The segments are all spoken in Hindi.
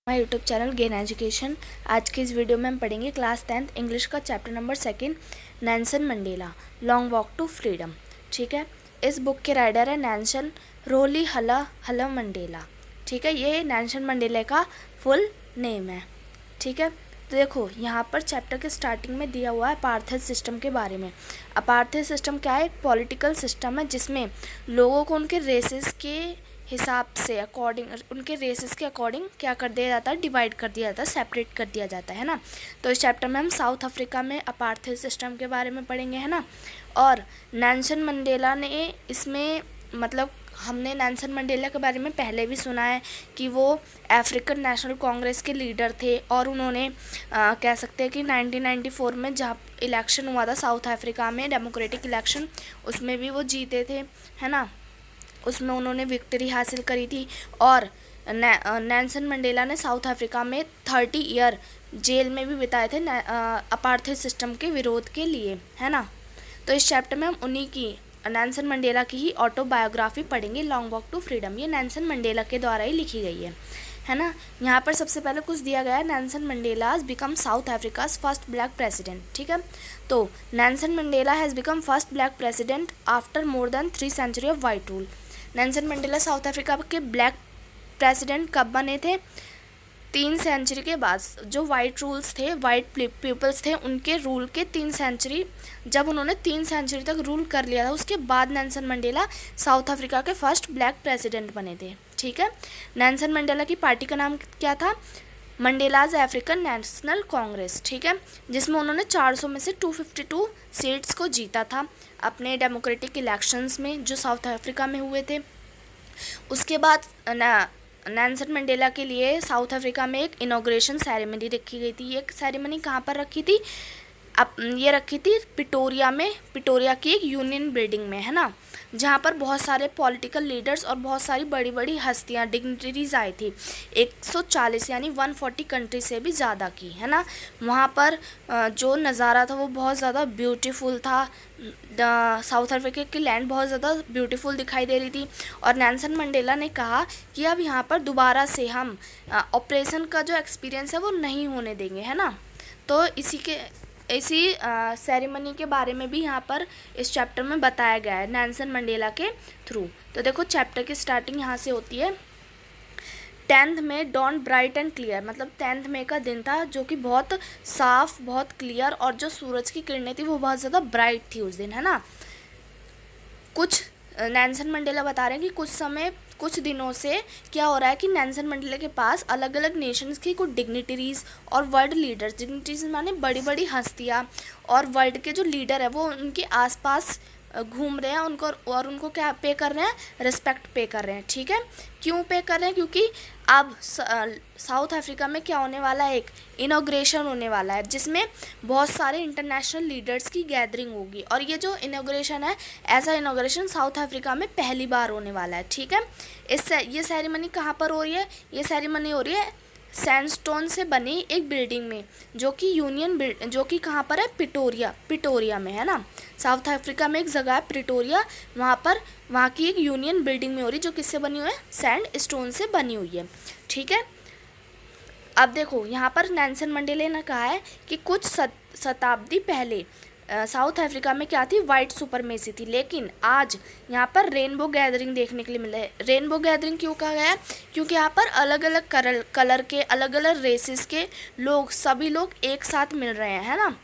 My YouTube channel gain education. आज की इस वीडियो में हम पढ़ेंगे क्लास 10th इंग्लिश का chapter number 2 Nelson Mandela long walk to freedom. ठीक है, इस बुक के राइटर है नेल्सन रोलिहला मंडेला। ठीक है, ये नेल्सन मंडेला का फुल नेम है। ठीक है, तो देखो यहाँ पर चैप्टर के स्टार्टिंग में दिया हुआ है अपार्थाइड सिस्टम के बारे में। अपार्थाइड सिस्टम क्या है? एक पॉलिटिकल सिस्टम है जिसमें लोगों को उनके रेसेस के हिसाब से उनके रेसेस के अकॉर्डिंग क्या कर दिया जाता है, डिवाइड कर दिया जाता है, सेपरेट कर दिया जाता है ना। तो इस चैप्टर में हम साउथ अफ्रीका में अपार्थाइड सिस्टम के बारे में पढ़ेंगे, है ना। और नेल्सन मंडेला ने इसमें हमने नेल्सन मंडेला के बारे में पहले भी सुना है कि वो अफ्रीकन नेशनल कांग्रेस के लीडर थे और उन्होंने कह सकते हैं कि 1994 में जहाँ इलेक्शन हुआ था साउथ अफ्रीका में, डेमोक्रेटिक इलेक्शन, उसमें भी वो जीते थे, है ना। उसमें उन्होंने विक्ट्री हासिल करी थी और नेल्सन मंडेला ने साउथ अफ्रीका में 30 ईयर जेल में भी बिताए थे अपार्थाइड सिस्टम के विरोध के लिए, है ना। तो इस चैप्टर में हम उन्हीं की नेल्सन मंडेला की ही ऑटोबायोग्राफी पढ़ेंगे, लॉन्ग वॉक टू फ्रीडम। ये नेल्सन मंडेला के द्वारा ही लिखी गई है ना। यहाँ पर सबसे पहले कुछ दिया गया है, Nelson Mandela has become south Africa's first black president. ठीक है, तो Nelson Mandela has become first black president after more than 3 century of white rule. Nelson Mandela south Africa के ब्लैक प्रेसिडेंट कब बने थे? 3 सेंचुरी के बाद। जो वाइट रूल्स थे, वाइट पीपल्स थे, उनके रूल के 3 सेंचुरी, जब उन्होंने 3 सेंचुरी तक रूल कर लिया था, उसके बाद नेल्सन मंडेला साउथ अफ्रीका के फर्स्ट ब्लैक प्रेसिडेंट बने थे। ठीक है, नेल्सन मंडेला की पार्टी का नाम क्या था? Mandela's African national Congress. ठीक है, जिसमें उन्होंने 400 में से 252 सीट्स को जीता था अपने डेमोक्रेटिक इलेक्शंस में जो साउथ अफ्रीका में हुए थे। उसके बाद नेल्सन मंडेला के लिए साउथ अफ्रीका में एक इनॉग्रेशन सेरेमनी रखी गई थी। ये सेरेमनी कहाँ पर रखी थी? ये रखी थी पिटोरिया में, पिटोरिया की एक यूनियन बिल्डिंग में, है ना, जहाँ पर बहुत सारे पॉलिटिकल लीडर्स और बहुत सारी बड़ी बड़ी हस्तियाँ, डिग्निटरीज आई थी। 140 यानी 140 कंट्री से भी ज़्यादा की, है ना। वहाँ पर जो नज़ारा था वो बहुत ज़्यादा ब्यूटीफुल था। साउथ अफ्रीका की लैंड बहुत ज़्यादा ब्यूटीफुल दिखाई दे रही थी और नेल्सन मंडेला ने कहा कि अब यहाँ पर दोबारा से हम ऑपरेशन का जो एक्सपीरियंस है वो नहीं होने देंगे, है ना। तो इसी सेरेमनी के बारे में भी यहाँ पर इस चैप्टर में बताया गया है नेल्सन मंडेला के थ्रू। तो देखो चैप्टर की स्टार्टिंग यहाँ से होती है। 10th May dawn bright and clear, मतलब 10th मई का दिन था जो कि बहुत साफ, बहुत क्लियर, और जो सूरज की किरणें थी वो बहुत ज़्यादा ब्राइट थी उस दिन, है ना। नेल्सन मंडेला बता रहे हैं कि कुछ दिनों से क्या हो रहा है कि नेल्सन मंडेला के पास अलग अलग नेशंस की कुछ डिग्निटरीज और वर्ल्ड लीडर्स, डिग्निटरीज माने बड़ी बड़ी हस्तियाँ, और वर्ल्ड के जो लीडर है वो उनके आसपास घूम रहे हैं, उनको क्या पे कर रहे हैं? रिस्पेक्ट पे कर रहे हैं। ठीक है, क्यों पे कर रहे हैं? क्योंकि अब साउथ अफ्रीका में क्या होने वाला है? एक इनॉग्रेशन होने वाला है जिसमें बहुत सारे इंटरनेशनल लीडर्स की गैदरिंग होगी, और ये जो इनॉग्रेशन है, ऐसा इनॉग्रेशन साउथ अफ्रीका में पहली बार होने वाला है। ठीक है, ये सेरेमनी कहाँ पर हो रही है? ये सेरेमनी हो रही है सैंडस्टोन से बनी एक बिल्डिंग में, जो कि कहाँ पर है? पिटोरिया में, है ना। साउथ अफ्रीका में एक जगह है प्रिटोरिया, वहाँ की एक यूनियन बिल्डिंग में हो रही, जो किससे बनी हुई है? सैंड स्टोन से बनी हुई है। ठीक है, अब देखो यहाँ पर नेल्सन मंडेला ने कहा है कि कुछ शताब्दी पहले साउथ अफ्रीका में क्या थी? वाइट सुपरमेसी थी, लेकिन आज यहाँ पर रेनबो गैदरिंग देखने के लिए मिला है। रेनबो गैदरिंग क्यों कहा गया है? क्योंकि यहाँ पर अलग अलग कलर के, अलग अलग रेसेस के लोग, सभी लोग एक साथ मिल रहे हैं, है ना,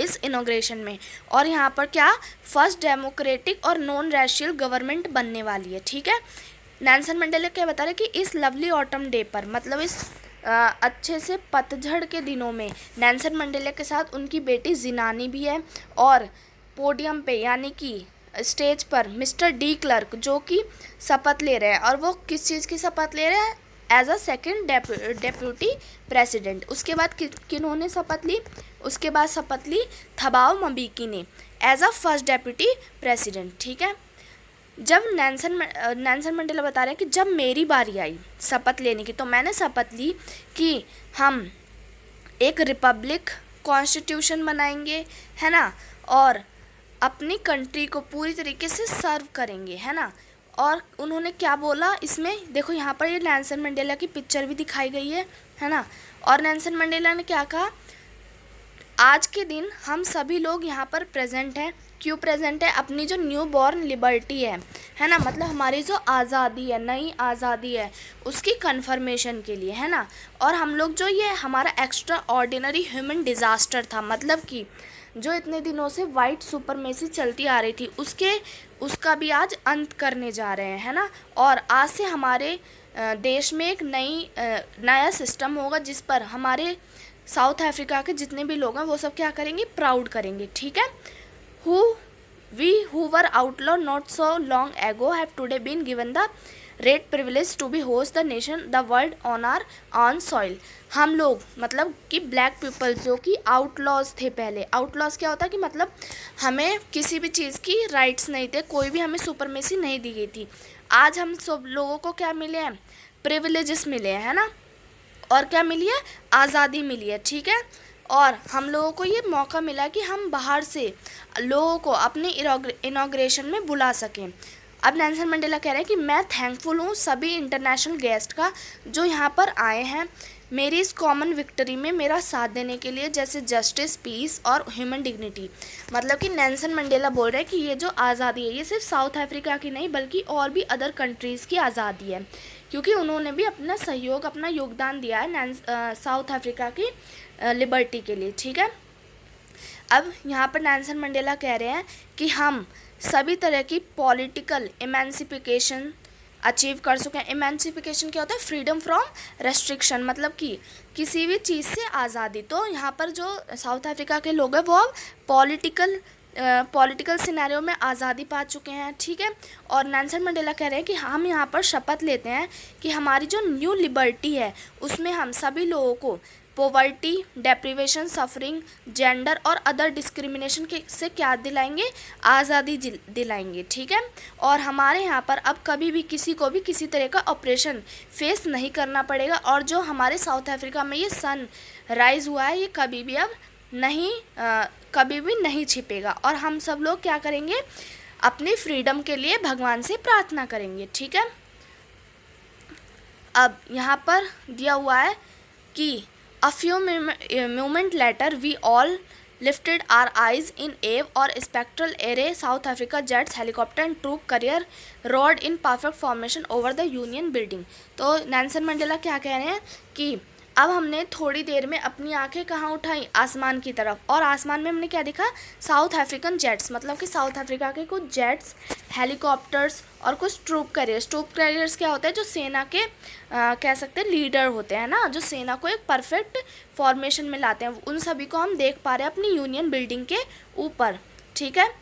इस इनॉग्रेशन में। और यहाँ पर क्या? फर्स्ट डेमोक्रेटिक और नॉन रेशियल गवर्नमेंट बनने वाली है। ठीक है, नेल्सन मंडेला क्या बता रहे कि इस लवली ऑटम डे पर, मतलब इस अच्छे से पतझड़ के दिनों में, नेल्सन मंडेला के साथ उनकी बेटी जिनानी भी है, और पोडियम पे यानी कि स्टेज पर मिस्टर डी क्लर्क जो कि शपथ ले रहे हैं, और वो किस चीज़ की शपथ ले रहे हैं? As a second deputy president. उसके बाद किन्होंने शपथ ली? उसके बाद शपथ ली थबाओ म्बिकी ने as a first deputy president. ठीक है, जब नेल्सन मंडेला बता रहे हैं कि जब मेरी बारी आई शपथ लेने की, तो मैंने शपथ ली कि हम एक रिपब्लिक कॉन्स्टिट्यूशन बनाएंगे, है ना, और अपनी कंट्री को पूरी तरीके से सर्व करेंगे, है ना, और उन्होंने क्या बोला इसमें, देखो यहाँ पर ये नेल्सन मंडेला की पिक्चर भी दिखाई गई है ना। और नेल्सन मंडेला ने क्या कहा, आज के दिन हम सभी लोग यहाँ पर प्रेजेंट हैं। क्यों प्रेजेंट है? अपनी जो न्यू बॉर्न लिबर्टी है ना, मतलब हमारी जो आज़ादी है, नई आज़ादी है, उसकी कन्फर्मेशन के लिए, है ना। और हम लोग जो ये हमारा एक्स्ट्रा ऑर्डिनरी ह्यूमन डिज़ास्टर था, मतलब कि जो इतने दिनों से वाइट सुपरमेसी चलती आ रही थी, उसका भी आज अंत करने जा रहे हैं, है ना। और आज से हमारे देश में एक नया सिस्टम होगा जिस पर हमारे साउथ अफ्रीका के जितने भी लोग हैं वो सब क्या करेंगे, प्राउड करेंगे, ठीक है। who were outlawed not so long ago have today been given the great privilege to be host the nation the world on our own soil। हम लोग मतलब कि ब्लैक पीपल जो कि आउटलॉज थे पहले। आउटलॉज क्या होता है कि मतलब हमें किसी भी चीज़ की राइट्स नहीं थे, कोई भी हमें सुपरमेसी नहीं दी गई थी। आज हम सब लोगों को क्या मिले हैं, प्रिविलेजेस मिले हैं, है ना। और क्या मिली है, आज़ादी मिली है, ठीक है। और हम लोगों को ये मौका मिला कि हम बाहर से लोगों को अपने इनॉग्रेशन में बुला सकें। अब नेल्सन मंडेला कह रहे हैं कि मैं थैंकफुल हूँ सभी इंटरनेशनल गेस्ट का जो यहाँ पर आए हैं मेरी इस कॉमन विक्ट्री में मेरा साथ देने के लिए, जैसे जस्टिस, पीस और ह्यूमन डिग्निटी। मतलब कि नेल्सन मंडेला बोल रहे हैं कि ये जो आज़ादी है ये सिर्फ साउथ अफ्रीका की नहीं बल्कि और भी अदर कंट्रीज़ की आज़ादी है, क्योंकि उन्होंने भी अपना सहयोग, अपना योगदान दिया है साउथ अफ्रीका की लिबर्टी के लिए, ठीक है। अब यहाँ पर नेल्सन मंडेला कह रहे हैं कि हम सभी तरह की पॉलिटिकल इमेंसिफिकेशन अचीव कर सकें। इमेंसिफिकेशन क्या होता है, फ्रीडम फ्रॉम रेस्ट्रिक्शन, मतलब कि किसी भी चीज़ से आज़ादी। तो यहाँ पर जो साउथ अफ्रीका के लोग हैं वो अब पॉलिटिकल सिनेरियो में आज़ादी पा चुके हैं, ठीक है। और नेल्सन मंडेला कह रहे हैं कि हम यहाँ पर शपथ लेते हैं कि हमारी जो न्यू लिबर्टी है उसमें हम सभी लोगों को पॉवर्टी, डेप्रिवेशन, सफरिंग, जेंडर और अदर डिस्क्रिमिनेशन से क्या दिलाएंगे, आज़ादी दिलाएंगे, ठीक है। और हमारे यहाँ पर अब कभी भी किसी को भी किसी तरह का ऑपरेशन फेस नहीं करना पड़ेगा। और जो हमारे साउथ अफ्रीका में ये सन राइज हुआ है ये कभी भी नहीं छिपेगा। और हम सब लोग क्या करेंगे, अपनी फ्रीडम के लिए भगवान से प्रार्थना करेंगे, ठीक है। अब यहाँ पर दिया हुआ है कि A few moment later, we all lifted our eyes in awe or spectral array. South Africa jets, helicopter and troop carrier rode in perfect formation over the Union building। तो नेल्सन मंडेला क्या कह रहे हैं कि अब हमने थोड़ी देर में अपनी आंखें कहाँ उठाई, आसमान की तरफ। और आसमान में हमने क्या देखा, साउथ अफ्रीकन जेट्स, मतलब कि साउथ अफ्रीका के कुछ जेट्स, हेलीकॉप्टर्स और कुछ ट्रूप कैरियर्स। ट्रूप कैरियर्स क्या होता है, जो सेना के कह सकते हैं लीडर होते हैं ना, जो सेना को एक परफेक्ट फॉर्मेशन में लाते हैं। उन सभी को हम देख पा रहे हैं अपनी यूनियन बिल्डिंग के ऊपर, ठीक है।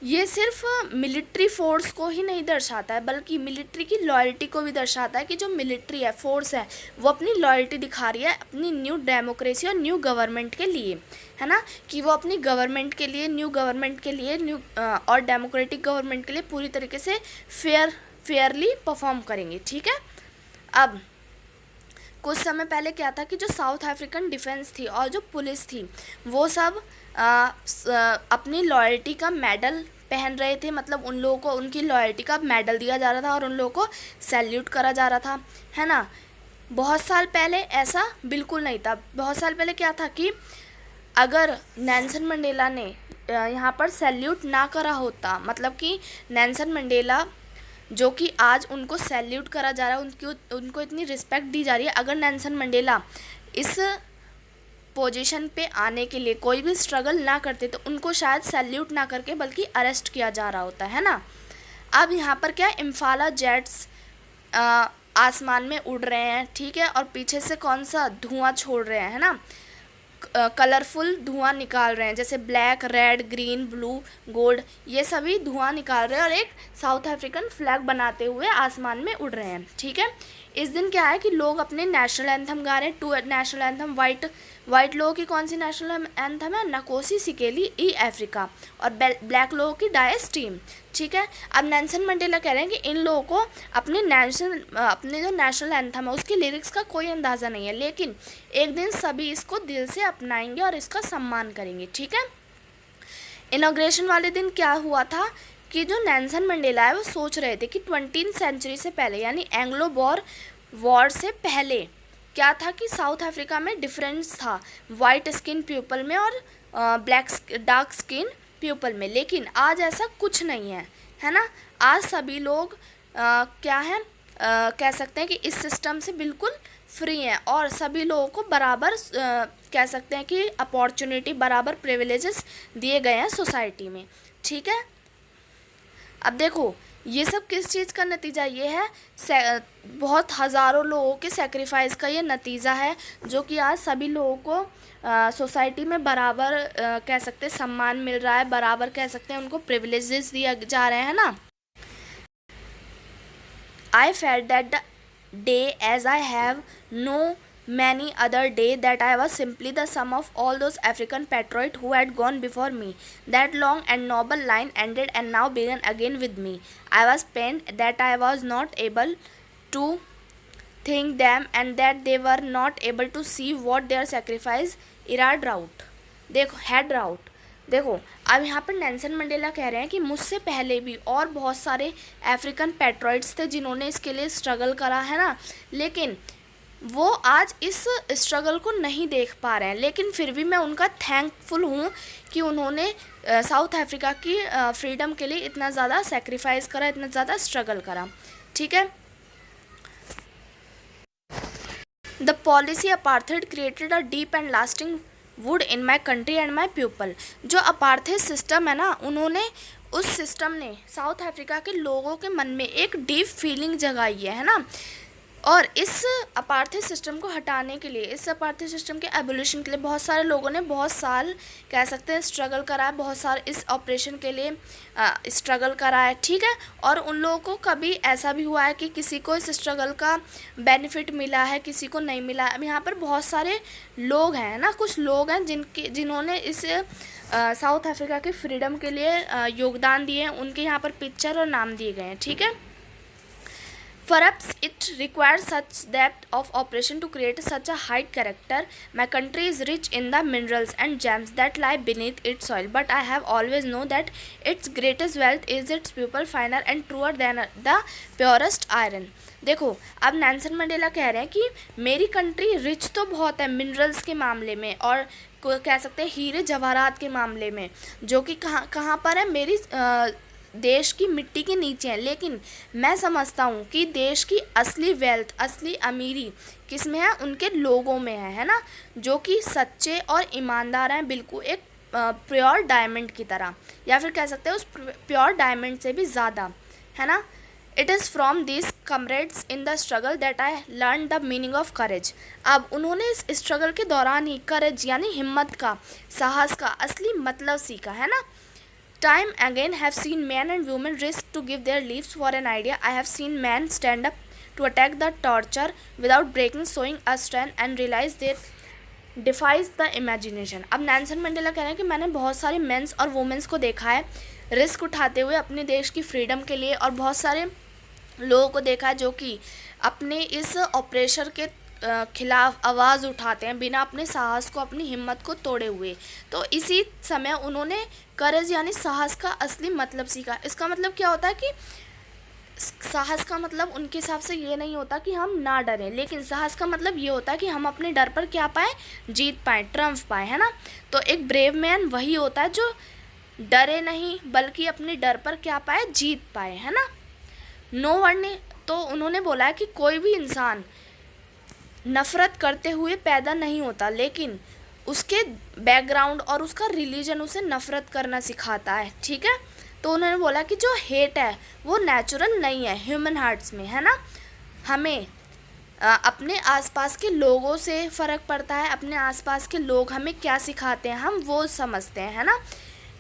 ये सिर्फ मिलिट्री फोर्स को ही नहीं दर्शाता है बल्कि मिलिट्री की लॉयल्टी को भी दर्शाता है कि जो मिलिट्री है, फोर्स है, वो अपनी लॉयल्टी दिखा रही है अपनी न्यू डेमोक्रेसी और न्यू गवर्नमेंट के लिए, है ना। कि वो अपनी गवर्नमेंट के लिए, न्यू गवर्नमेंट के लिए, न्यू और डेमोक्रेटिक गवर्नमेंट के लिए पूरी तरीके से फेयरली परफॉर्म करेंगे, ठीक है। अब कुछ समय पहले क्या था कि जो साउथ अफ्रीकन डिफेंस थी और जो पुलिस थी वो सब अपनी लॉयल्टी का मेडल पहन रहे थे, मतलब उन लोगों को उनकी लॉयल्टी का मेडल दिया जा रहा था और उन लोगों को सैल्यूट करा जा रहा था, है ना। बहुत साल पहले ऐसा बिल्कुल नहीं था। बहुत साल पहले क्या था कि अगर नेल्सन मंडेला ने यहाँ पर सैल्यूट ना करा होता, मतलब कि नेल्सन मंडेला जो कि आज उनको सैल्यूट करा जा रहा है, उनको इतनी रिस्पेक्ट दी जा रही है, अगर नेल्सन मंडेला इस पोजीशन पे आने के लिए कोई भी स्ट्रगल ना करते तो उनको शायद सैल्यूट ना करके बल्कि अरेस्ट किया जा रहा होता, है ना। अब यहाँ पर क्या, इम्फाला जेट्स आसमान में उड़ रहे हैं, ठीक है। और पीछे से कौन सा धुआं छोड़ रहे हैं, है ना, कलरफुल धुआं निकाल रहे हैं, जैसे black, red, green, blue, gold, ये सभी धुआं निकाल रहे हैं और एक साउथ अफ्रीकन फ्लैग बनाते हुए आसमान में उड़ रहे हैं, ठीक है। इस दिन क्या है कि लोग अपने नेशनल एंथम गा रहे हैं। टू नेशनल एंथम, वाइट लोगों की कौन सी नेशनल एंथम है, नकोसी सिकेली ई अफ्रीका, और ब्लैक लोगों की डायस टीम, ठीक है। अब नेल्सन मंडेला कह रहे हैं कि इन लोगों को अपने जो नेशनल एंथम है उसके लिरिक्स का कोई अंदाज़ा नहीं है, लेकिन एक दिन सभी इसको दिल से अपनाएंगे और इसका सम्मान करेंगे, ठीक है। इनॉग्रेशन वाले दिन क्या हुआ था कि जो नेल्सन मंडेला है वो सोच रहे थे कि 20वीं सेंचुरी से पहले यानी एंग्लो बोर वॉर से पहले क्या था कि साउथ अफ्रीका में डिफरेंस था वाइट स्किन पीपल में और ब्लैक डार्क स्किन पीपल में, लेकिन आज ऐसा कुछ नहीं है, है ना। आज सभी लोग क्या है कह सकते हैं कि इस सिस्टम से बिल्कुल फ्री हैं और सभी लोगों को बराबर कह सकते हैं कि अपॉर्चुनिटी बराबर प्रिविलेजेस दिए गए हैं सोसाइटी में, ठीक है। अब देखो ये सब किस चीज़ का नतीजा ये है, बहुत हज़ारों लोगों के सेक्रीफाइस का ये नतीजा है जो कि आज सभी लोगों को सोसाइटी में बराबर कह सकते हैं सम्मान मिल रहा है, बराबर कह सकते हैं उनको प्रिविलेजेस दिया जा रहे हैं ना। I felt that the day as I have no many other day that I was simply the sum of all those African patriots who had gone before me. That long and noble line ended and now began again with me. I was pained that I was not able to think them and that they were not able to see what their sacrifice had wrought. देखो अब यहाँ पर नेल्सन मंडेला कह रहे हैं कि मुझसे पहले भी और बहुत सारे अफ्रीकन पैट्रियट्स थे जिन्होंने इसके लिए स्ट्रगल करा है ना, लेकिन वो आज इस स्ट्रगल को नहीं देख पा रहे हैं, लेकिन फिर भी मैं उनका थैंकफुल हूँ कि उन्होंने साउथ अफ्रीका की फ्रीडम के लिए इतना ज़्यादा सेक्रीफाइस करा, इतना ज़्यादा स्ट्रगल करा, ठीक है। The policy apartheid created a deep and lasting would in my country and my people. जो अपार्थाइड सिस्टम है ना, उन्होंने उस सिस्टम ने साउथ अफ्रीका के लोगों के मन में एक डीप फीलिंग जगाई है ना। और इस अपार्थाइड सिस्टम को हटाने के लिए, इस अपार्थाइड सिस्टम के एबोलिशन के लिए बहुत सारे लोगों ने बहुत साल कह सकते हैं स्ट्रगल करा है, बहुत सारे इस ऑपरेशन के लिए स्ट्रगल करा है, ठीक है। और उन लोगों को कभी ऐसा भी हुआ है कि किसी को इस स्ट्रगल का बेनिफिट मिला है, किसी को नहीं मिला। अब यहाँ पर बहुत सारे लोग हैं ना, कुछ लोग हैं जिन्होंने इस साउथ अफ्रीका के फ्रीडम के लिए योगदान दिए हैं, उनके यहाँ पर पिक्चर और नाम दिए गए हैं, ठीक है। Perhaps it requires such depth of operation to create such a high character. My country is rich in the minerals and gems that lie beneath its soil, but I have always known that its greatest wealth is its people, finer and truer than the purest iron. देखो अब नेल्सन मंडेला कह रहे हैं कि मेरी कंट्री रिच तो बहुत है मिनरल्स के मामले में और कह सकते हैं हीरे जवाहरात के मामले में, जो कि कहाँ पर है, मेरी देश की मिट्टी के नीचे है। लेकिन मैं समझता हूँ कि देश की असली वेल्थ, असली अमीरी किस में है, उनके लोगों में है ना, जो कि सच्चे और ईमानदार हैं, बिल्कुल एक प्योर डायमंड की तरह, या फिर कह सकते हैं उस प्योर डायमंड से भी ज़्यादा, है ना। It is from this comrades in the struggle that I learn the meaning of courage. अब उन्होंने इस स्ट्रगल के दौरान ही करेज यानी हिम्मत का, साहस का असली मतलब सीखा, है ना। Time again have seen men and women risk to give their lives for an idea. I have seen men stand up to attack the torture without breaking, showing a strength and realize that defies the imagination. अब नेल्सन मंडेला कह रहे हैं कि मैंने बहुत सारे मेंस और वुमेंस को देखा है रिस्क उठाते हुए अपने देश की फ्रीडम के लिए, और बहुत सारे लोगों को देखा है जो कि अपने इस ऑपरेशन के खिलाफ आवाज़ उठाते हैं बिना अपने साहस को, अपनी हिम्मत को तोड़े हुए। तो इसी समय उन्होंने करेज यानी साहस का असली मतलब सीखा। इसका मतलब क्या होता है कि साहस का मतलब उनके हिसाब से ये नहीं होता कि हम ना डरें, लेकिन साहस का मतलब ये होता है कि हम अपने डर पर क्या पाएँ, जीत पाएँ, ट्रम्फ पाएँ, है ना। तो एक ब्रेव मैन वही होता है जो डरे नहीं बल्कि अपने डर पर क्या पाए, जीत पाए, है ना। नो वन ने तो उन्होंने बोला है कि कोई भी इंसान नफ़रत करते हुए पैदा नहीं होता, लेकिन उसके बैकग्राउंड और उसका रिलीजन उसे नफ़रत करना सिखाता है, ठीक है। तो उन्होंने बोला कि जो हेट है वो नेचुरल नहीं है ह्यूमन हार्ट्स में, है ना। हमें अपने आसपास के लोगों से फ़र्क पड़ता है, अपने आसपास के लोग हमें क्या सिखाते हैं हम वो समझते हैं, है ना।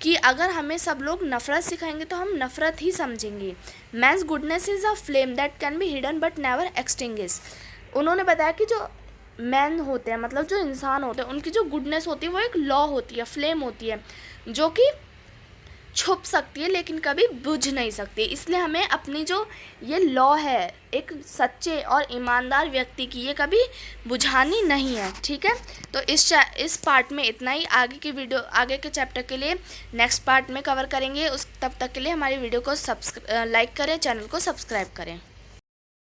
कि अगर हमें सब लोग नफ़रत सिखाएंगे तो हम नफ़रत ही समझेंगे। Man's goodness is a flame that can be hidden but never extinguish. उन्होंने बताया कि जो मैन होते हैं, मतलब जो इंसान होते हैं, उनकी जो गुडनेस होती है वो एक लॉ होती है, फ्लेम होती है, जो कि छुप सकती है लेकिन कभी बुझ नहीं सकती। इसलिए हमें अपनी जो ये लॉ है एक सच्चे और ईमानदार व्यक्ति की, ये कभी बुझानी नहीं है। ठीक है, तो इस पार्ट में इतना ही। आगे की वीडियो, आगे के चैप्टर के लिए नेक्स्ट पार्ट में कवर करेंगे। तब तक के लिए हमारी वीडियो को लाइक करें, चैनल को सब्सक्राइब करें।